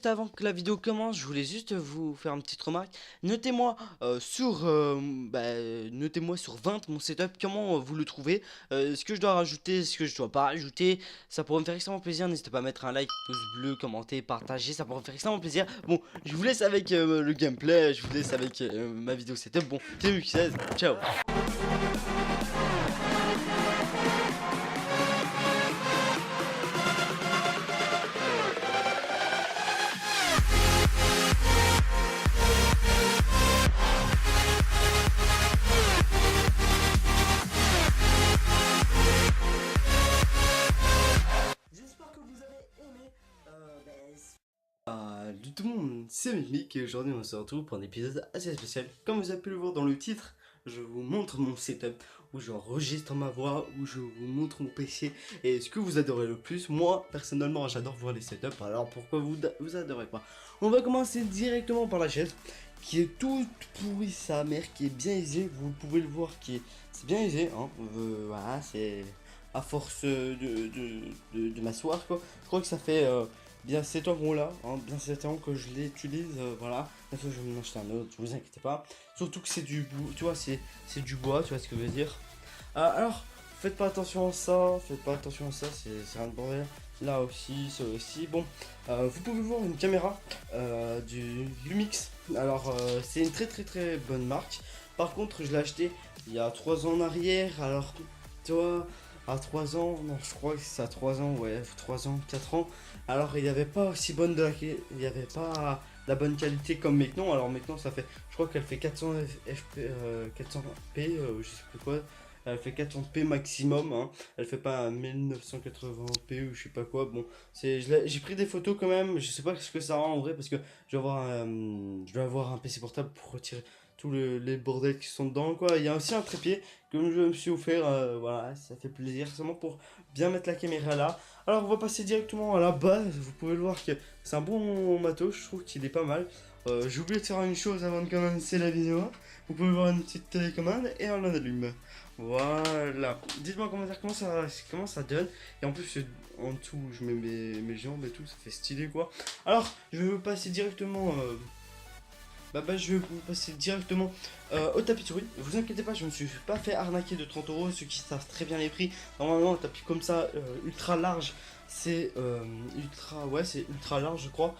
juste avant que la vidéo commence, je voulais juste vous faire une petite remarque. Notez-moi notez-moi sur 20 mon setup, comment vous le trouvez, ce que je dois rajouter, ce que je dois pas rajouter. Ça pourrait me faire extrêmement plaisir. N'hésitez pas à mettre un like, pouce bleu, commenter, partager, ça pourrait me faire extrêmement plaisir. Bon, je vous laisse avec le gameplay, je vous laisse avec ma vidéo setup. Bon, c'est 16, ciao. J'espère que vous avez aimé. Salut tout le monde, c'est Mimic et aujourd'hui on se retrouve pour un épisode assez spécial. Comme vous avez pu le voir dans le titre, je vous montre mon setup, où j'enregistre ma voix, où je vous montre mon PC et ce que vous adorez le plus. Moi, personnellement, j'adore voir les setups, alors pourquoi vous adorez pas? On va commencer directement par la chaise, qui est toute pourrie sa mère, qui est bien aisée, vous pouvez le voir, c'est bien aisé, hein. Voilà, c'est à force de m'asseoir quoi. Je crois que ça fait bien 7 ans qu'on l'a, hein, bien 7 ans que je l'utilise, voilà. Bientôt je vais m'en acheter un autre, vous inquiétez pas. Surtout que c'est du bois, tu vois, c'est du bois, tu vois ce que je veux dire. Alors, faites pas attention à ça, c'est rien de bordel. Là aussi, ça aussi. Bon, vous pouvez voir une caméra du Lumix. Alors, c'est une très bonne marque. Par contre, je l'ai acheté il y a 3 ans en arrière. Alors, tu vois, à 3 ans, non, je crois que c'est à 3 ans, ouais, 3 ans, 4 ans. Alors, il n'y avait pas aussi bonne il n'y avait pas la bonne qualité comme maintenant. Alors, maintenant, ça fait, je crois qu'elle fait 400 FP, 400p, je sais plus quoi. Elle fait 400p maximum, hein. Elle fait pas 1980p ou je sais pas quoi. Bon, j'ai pris des photos quand même. Je sais pas ce que ça rend en vrai parce que je dois avoir un PC portable pour retirer tous les bordels qui sont dedans, quoi. Il y a aussi un trépied que je me suis offert. Voilà, ça fait plaisir seulement pour bien mettre la caméra là. Alors, on va passer directement à la base. Vous pouvez le voir que c'est un bon matos. Je trouve qu'il est pas mal. J'ai oublié de faire une chose avant de commencer la vidéo. Vous pouvez voir une petite télécommande et on l'allume. Voilà. Dites-moi en commentaire comment ça donne. Et en plus, en dessous, je mets mes jambes et tout. Ça fait stylé quoi. Alors, je vais vous passer directement. Je vais vous passer directement au tapis de souris. Vous inquiétez pas, je me suis pas fait arnaquer de 30 €. Ceux qui savent très bien les prix. Normalement, un tapis comme ça, ultra large, c'est c'est ultra large, je crois.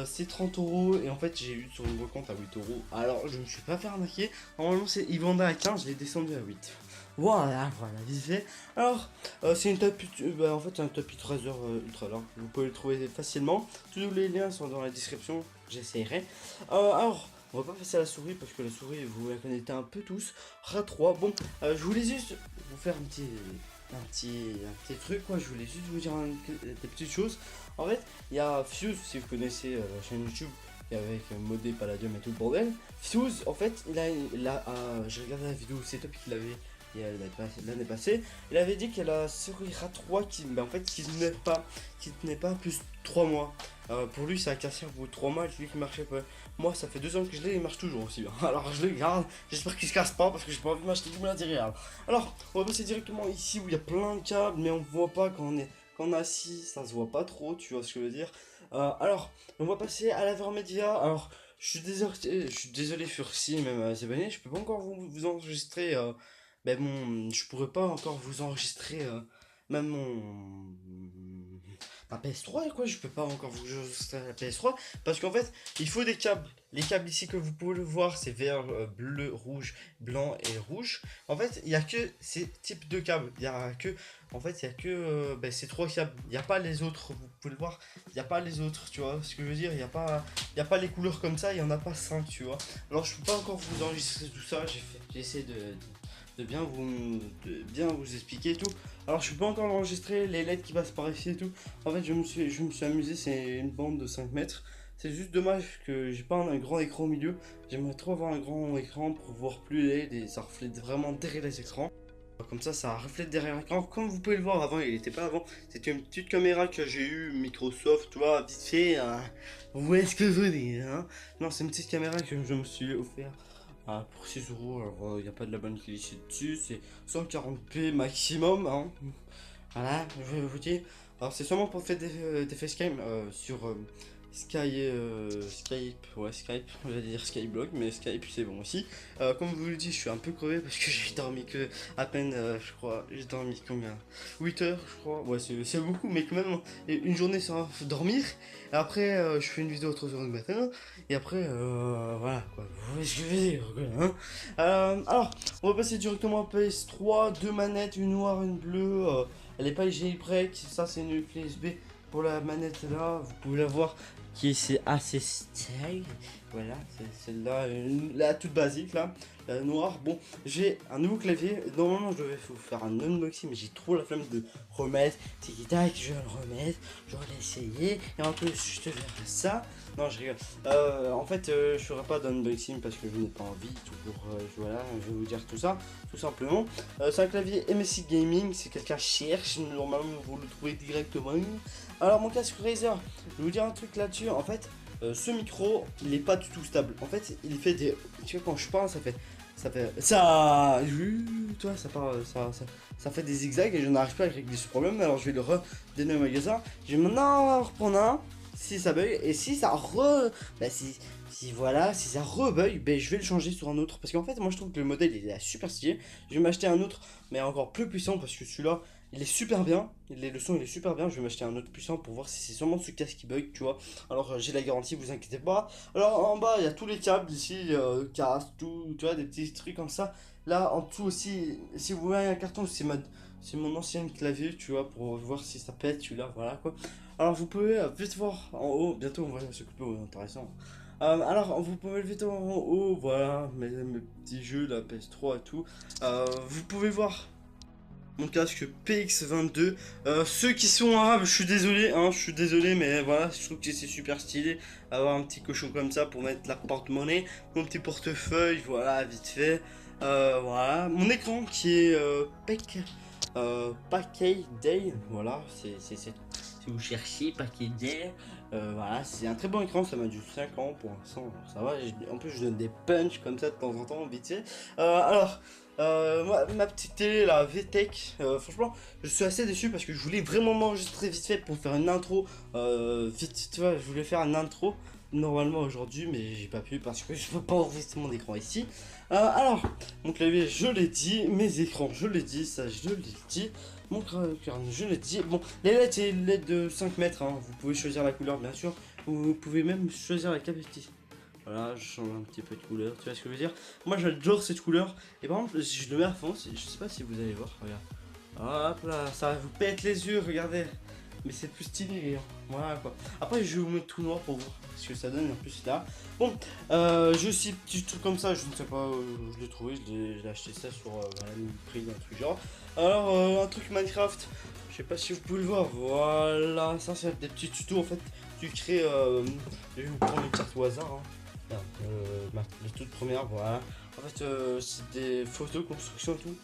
C'est 30 € et en fait, j'ai eu sur une brocante à 8 €. Alors, je me suis pas fait arnaquer. Normalement, ils vendaient à 15, je l'ai descendu à 8. Voilà, vite fait. Alors, c'est une tapis, en fait, c'est un tapis 13 heures ultra large. Vous pouvez le trouver facilement. Tous les liens sont dans la description. J'essaierai. Alors, on va pas passer à la souris parce que la souris, vous la connaissez un peu tous. RA3. Bon, je voulais juste vous faire un petit truc, quoi. Je voulais juste vous dire des petites choses. En fait, il y a Fuse, si vous connaissez la chaîne YouTube. Et avec modé Palladium et tout le bordel. Fuse, en fait, j'ai regardé la vidéo setup qu'il avait l'année passée, il avait dit qu'elle a souris RA3 qui tenait pas plus de 3 mois. Pour lui, ça a cassé au bout de 3 mois, il dit qu'il marchait pas. Moi, ça fait 2 ans que je l'ai, il marche toujours aussi bien. Alors, je le garde, j'espère qu'il se casse pas parce que j'ai pas envie de m'acheter du matériel. Alors, on va passer directement ici où il y a plein de câbles, mais on voit pas quand on est assis, ça se voit pas trop, tu vois ce que je veux dire. Alors, on va passer à la média. Alors, je suis désolé Furcy, même abonné, je peux pas encore vous enregistrer. Je pourrais pas encore vous enregistrer même ma PS3 quoi, je peux pas encore vous enregistrer la PS3 parce qu'en fait, il faut des câbles. Les câbles ici que vous pouvez le voir, c'est vert, bleu, rouge, blanc et rouge. En fait, il y a que ces types de câbles. Il y a que ces 3 câbles. Il n'y a pas les autres, vous pouvez le voir. Il n'y a pas les autres, tu vois ce que je veux dire. Il y a pas les couleurs comme ça, il y en a pas 5, tu vois. Alors, je peux pas encore vous enregistrer tout ça, j'ai essayé de bien vous expliquer et tout. Alors je suis pas encore enregistré les LED qui passent par ici et tout. En fait je me suis amusé, c'est une bande de 5 mètres. C'est juste dommage que j'ai pas un grand écran au milieu. J'aimerais trop avoir un grand écran pour voir plus les LED et ça reflète vraiment derrière les écrans. Comme ça reflète derrière l'écran. Comme vous pouvez le voir avant, il était pas avant. C'était une petite caméra que j'ai eu Microsoft, tu vois, vite fait. Vous voyez ce que je veux dire, hein. Non, c'est une petite caméra que je me suis offert. Pour 6 €, alors il n'y a pas de la bonne qualité dessus, c'est 140p maximum, hein. Voilà, je vais vous dire. Alors c'est seulement pour faire des facecam Skype, ouais Skype, on va dire Skyblock, mais Skype c'est bon aussi. Comme je vous le dis, je suis un peu crevé parce que j'ai dormi que à peine, je crois, j'ai dormi combien 8 heures je crois, ouais c'est beaucoup, mais quand même, une journée sans dormir, et après je fais une vidéo à 3 heures du matin, et après, voilà quoi, vous voyez ce que je veux dire, quoi, hein. Alors, on va passer directement à PS3, deux manettes, une noire, une bleue, elle est pas jailbreak, ça c'est une clé USB. Pour la manette là, vous pouvez la voir qui est assez style. Voilà, c'est celle-là, la toute basique là, la noire. Bon, j'ai un nouveau clavier. Normalement, je devais vous faire un unboxing, mais j'ai trop la flemme de remettre. Tiki tac, je vais le remettre, je vais l'essayer. Et en plus, je te verrai ça. Non, je rigole. En fait, je ferai pas d'unboxing parce que je n'ai pas envie. Tout pour, voilà, je vais vous dire tout ça, tout simplement. C'est un clavier MSI Gaming. Si quelqu'un cherche, normalement, vous le trouvez directement. Alors, mon casque Razer, je vais vous dire un truc là-dessus. En fait, ce micro, il est pas du tout stable. En fait, il fait des. Tu vois, quand je parle, ça fait. Tu vois, ça fait des zigzags et je n'arrive pas à régler ce problème. Alors, je vais le redonner au magasin. Je vais maintenant reprendre un. Si ça bug, et si ça bah si ça rebug, bah je vais le changer sur un autre. Parce qu'en fait, moi je trouve que le modèle il est super stylé. Je vais m'acheter un autre, mais encore plus puissant parce que celui-là il est super bien. Le son il est super bien. Je vais m'acheter un autre puissant pour voir si c'est seulement ce casque qui bug, tu vois. Alors j'ai la garantie, vous inquiétez pas. Alors en bas il y a tous les câbles ici, casse, tout, tu vois, des petits trucs comme ça. Là en dessous aussi, si vous voyez un carton, c'est mon ancien clavier, tu vois, pour voir si ça pète, celui-là, voilà quoi. Alors vous pouvez vite voir en haut, bientôt on va s'occuper, intéressant. Alors vous pouvez vite voir en haut, voilà, mes petits jeux, la PS3 et tout. Vous pouvez voir mon casque PX22. Ceux qui sont arabes, je suis désolé, hein, je suis désolé, mais voilà, je trouve que c'est super stylé. Avoir un petit cochon comme ça pour mettre la porte-monnaie, mon petit portefeuille, voilà, vite fait. Voilà, mon écran qui est Packay Day, voilà, si vous cherchez Packay Day, voilà, c'est un très bon écran, ça m'a dû 5 ans pour l'instant, ça va, en plus je donne des punch comme ça de temps en temps, vite fait. Alors, ma petite télé, la VTech, franchement, je suis assez déçu parce que je voulais vraiment m'enregistrer vite fait pour faire une intro, vite, tu vois, je voulais faire une intro normalement aujourd'hui, mais j'ai pas pu parce que je peux pas enregistrer mon écran ici. Alors, mon clavier, je l'ai dit, mes écrans, je l'ai dit, ça, je l'ai dit, mon crâne, je l'ai dit. Bon, les LED, c'est LED de 5 mètres, hein. Vous pouvez choisir la couleur, bien sûr, vous pouvez même choisir la capacité. Voilà, je change un petit peu de couleur, tu vois ce que je veux dire. Moi, j'adore cette couleur, et par exemple, si je le mets à fond, je sais pas si vous allez voir, regarde. Hop là, ça vous pète les yeux, regardez. Mais c'est plus stylé, hein. Voilà quoi. Après, je vais vous mettre tout noir pour voir ce que ça donne en plus là. Bon, je sais petit truc comme ça, je ne sais pas où je l'ai trouvé, je l'ai acheté ça sur voilà, le prix d'un truc genre. Alors, un truc Minecraft, je sais pas si vous pouvez le voir. Voilà, ça c'est des petits tutos en fait. Tu crées, je vais vous prendre une carte au hasard. Hein. La toute première, voilà. En fait, c'est des photos, construction et tout.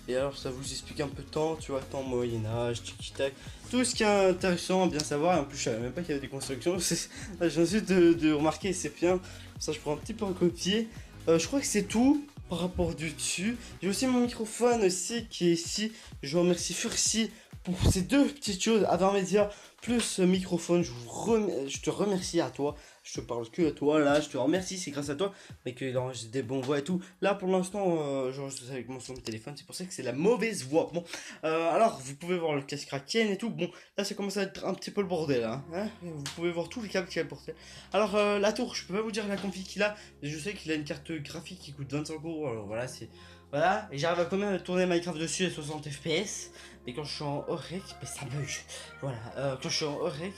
Et alors ça vous explique un peu de temps, tu vois, temps Moyen-Âge, tic-tac, tout ce qui est intéressant à bien savoir. Et en plus, je savais même pas qu'il y avait des constructions. J'ai ensuite de remarquer, c'est bien. Ça, je prends un petit peu en copier. Je crois que c'est tout par rapport du dessus. J'ai aussi mon microphone aussi qui est ici. Je remercie Furcy pour ces deux petites choses, Avermedia plus microphone. Je te remercie à toi. Je te parle que à toi là, je te remercie, c'est grâce à toi, mais qu'il enregistre des bons voix et tout. Là pour l'instant, j'enregistre avec mon téléphone, c'est pour ça que c'est la mauvaise voix. Bon, alors vous pouvez voir le casque Kraken et tout. Bon, là ça commence à être un petit peu le bordel, hein. Vous pouvez voir tous les câbles qu'il a porté. Alors la tour, je peux pas vous dire la config qu'il a, mais je sais qu'il a une carte graphique qui coûte 25 euros. Alors voilà, c'est. Voilà, et j'arrive à quand même tourner Minecraft dessus à 60 fps, mais quand je suis en OREC, mais ça bug. Voilà, quand je suis en OREC,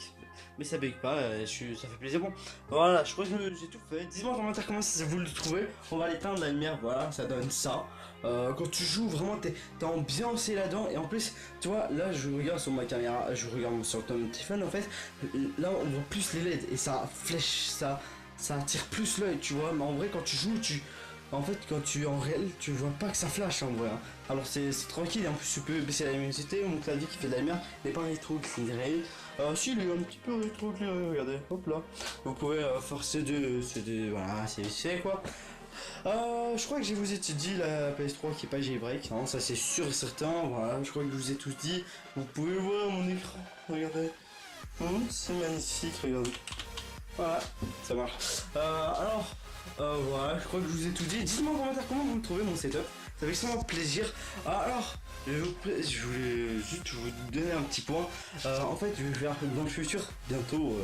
mais ça bug pas, ça fait plaisir. Bon, voilà, je crois que j'ai tout fait. Dis-moi en commentaire comment vous le trouvez. On va l'éteindre la lumière, voilà, ça donne ça. Quand tu joues, vraiment, t'es ambiancé là-dedans. Et en plus, tu vois, là, je regarde sur ma caméra, je regarde sur ton téléphone, en fait. Là, on voit plus les LED et ça flèche, ça attire plus l'œil, tu vois. Mais en vrai, quand tu joues, en fait, quand tu es en réel, tu vois pas que ça flash en vrai. Hein. Alors c'est tranquille, et en plus tu peux baisser la luminosité. Mon clavier qui fait de la lumière n'est pas rétro-éclairé. Si, il est un petit peu rétro-éclairé, regardez, hop là. Vous pouvez forcer voilà, c'est fait quoi. Je crois que je vous ai dit la PS3 qui est pas jailbreak, hein, ça c'est sûr et certain. Voilà, je crois que je vous ai tous dit. Vous pouvez voir mon écran, regardez. C'est magnifique, regardez. Voilà, ça marche. Voilà, je crois que je vous ai tout dit. Dites-moi en commentaire comment vous trouvez mon setup. Ça fait extrêmement plaisir. Alors, je voulais juste vous donner un petit point. En fait, je vais faire dans le futur, bientôt,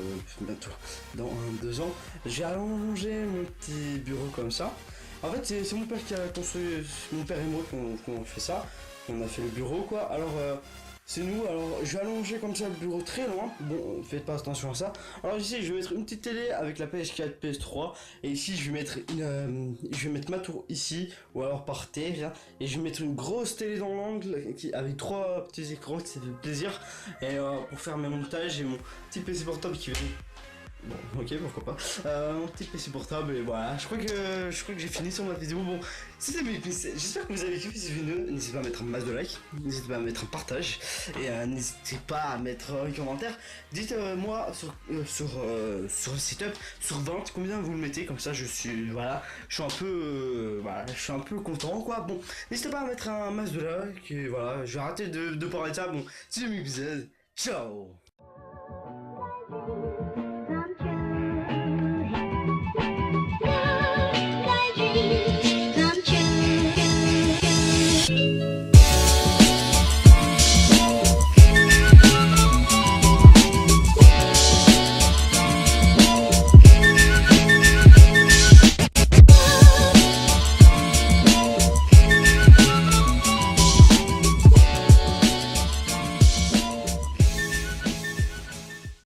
dans 2 ans, j'ai allongé mon petit bureau comme ça. En fait, c'est mon père qui a construit, mon père et moi qu'on fait ça. On a fait le bureau, quoi. Alors, c'est nous. Alors, je vais allonger comme ça le bureau très loin. Bon, faites pas attention à ça. Alors ici, je vais mettre une petite télé avec la PS4, PS3. Et ici, je vais mettre ma tour ici, ou alors par terre. Et je vais mettre une grosse télé dans l'angle avec 3 petits écrans qui ça fait plaisir. Et pour faire mes montages et mon petit PC portable qui va. Bon, ok, pourquoi pas. Mon petit PC portable et voilà. Je crois que j'ai fini sur ma vidéo. Bon, c'était mes PC. J'espère que vous avez kiffé cette vidéo. N'hésitez pas à mettre un max de like. N'hésitez pas à mettre un partage. Et n'hésitez pas à mettre un commentaire. Dites-moi sur le setup, sur 20, combien vous le mettez. Comme ça, je suis un peu, je suis un peu content, quoi. Bon, n'hésitez pas à mettre un max de like. Et voilà, je vais arrêter de parler de ça. Bon, c'est le épisode. Ciao.